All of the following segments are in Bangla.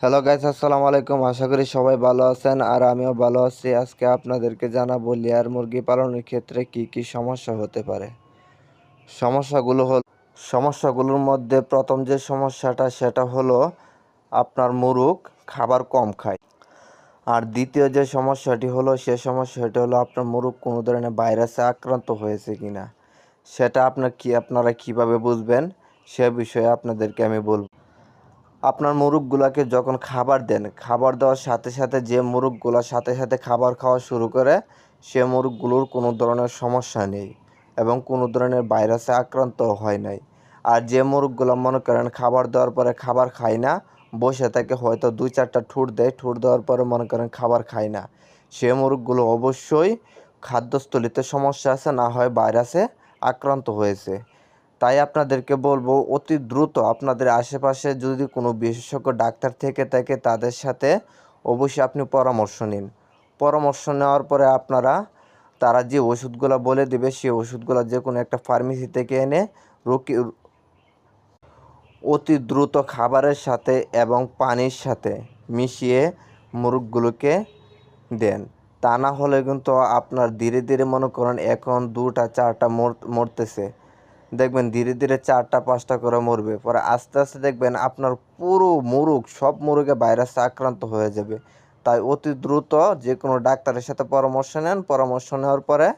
হ্যালো গাইস, আসসালামু আলাইকুম। আশা করি সবাই ভালো আছেন আর আমিও ভালো আছি। আজকে আপনাদেরকে জানাবো লেয়ার মুরগি পালনের ক্ষেত্রে কি কি সমস্যা হতে পারে। সমস্যাগুলো হল সমস্যাগুলোর মধ্যে প্রথম যে সমস্যাটা সেটা হলো আপনার মুরগ খাবার কম খায়। আর দ্বিতীয় যে সমস্যাটি হলো সমস্যাটি হলো আপনার মুরগ কোনো ধরনের ভাইরাসে আক্রান্ত হয়েছে কিনা। সেটা আপনারা কিভাবে বুঝবেন সে বিষয়ে আপনাদেরকে আমি বলবো। আপনার মুরগগুলাকে যখন খাবার দেন, খাবার দেওয়ার সাথে সাথে যে মুরগগুলা সাথে সাথে খাবার খাওয়া শুরু করে সে মুরগগুলোর কোনো ধরনের সমস্যা নেই এবং কোনো ধরনের ভাইরাসে আক্রান্ত হয় নাই। আর যে মুরগগুলো মনে করেন খাবার দেওয়ার পরে খাবার খায় না, বসে থাকে, হয়তো 2-4টা ঠুট দেয়, ঠুট দেওয়ার পরে মনে করেন খাবার খায় না, সে মুরগগুলো অবশ্যই খাদ্যস্থলিতে সমস্যা আছে, না হয় ভাইরাসে আক্রান্ত হয়েছে। তাই আপনাদেরকে বলবো অতি দ্রুত আপনাদের আশেপাশে যদি কোনো বিশেষজ্ঞ ডাক্তার থেকে থাকে তাদের সাথে অবশ্যই আপনি পরামর্শ নিন। পরামর্শ নেওয়ার পরে তারা যে ওষুধগুলো বলে দেবে সেই ওষুধগুলো যে কোনো একটা ফার্মেসি থেকে এনে রোগী অতি দ্রুত খাবারের সাথে এবং পানির সাথে মিশিয়ে মুরগগুলোকে দেন। তা না হলে কিন্তু আপনার ধীরে ধীরে মনে করেন এখন 2টা 4টা মরতেছে, দেখবেন ধীরে ধীরে 4টা 5টা করে মরবে, পরে আস্তে আস্তে দেখবেন আপনার পুরো সব মুরগে ভাইরাসে আক্রান্ত হয়ে যাবে। তাই অতি দ্রুত যে কোনো ডাক্তারের সাথে পরামর্শ নেন। পরামর্শ নেওয়ার পরে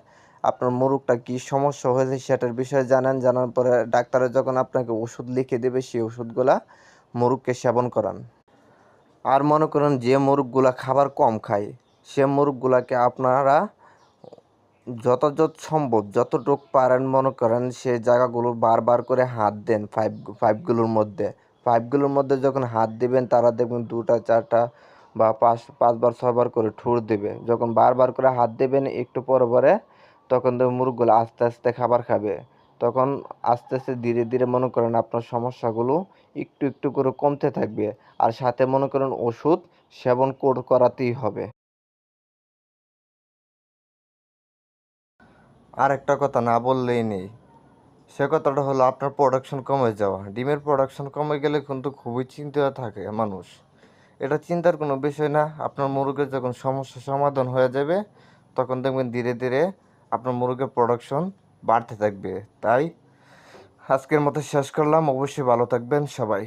আপনার মুরগটা কী সমস্যা হয়েছে সেটার বিষয়ে জানার পরে ডাক্তারে যখন আপনাকে ওষুধ লিখে দেবে সেই ওষুধগুলা মুরগকে সেবন করান। আর মনে করেন যে মুরগগুলা খাবার কম খায় সে মুরগগুলাকে আপনারা যথাযথ সম্ভব যতটুকু পারেন মনে করেন সে জায়গাগুলো বারবার করে হাত দেন। পাইপগুলোর মধ্যে যখন হাত দিবেন তারা দেখবেন 2টা 4টা বা 5বার 6বার করে ঠুর দেবে। যখন বারবার করে হাত দেবেন একটু পরে পরে তখন দেখবেন মুরগগুলো আস্তে আস্তে খাবার খাবে। তখন আস্তে আস্তে ধীরে ধীরে মনে করেন আপনার সমস্যাগুলো একটু একটু করে কমতে থাকবে। আর সাথে মনে করেন ওষুধ সেবন করাতেই হবে। আর একটা কথা না বললেই নেই, সে কথাটা হলো আপনার প্রোডাকশন কমে যাওয়া। ডিমের প্রোডাকশন কমে গেলে কিন্তু খুবই চিন্তিত থাকে মানুষ। এটা চিন্তার কোনো বিষয় না। আপনার মুরগের যখন সমস্যা সমাধান হয়ে যাবে তখন দেখবেন ধীরে ধীরে আপনার মুরগের প্রোডাকশন বাড়তে থাকবে। তাই আজকের মতো শেষ করলাম। অবশ্যই ভালো থাকবেন সবাই।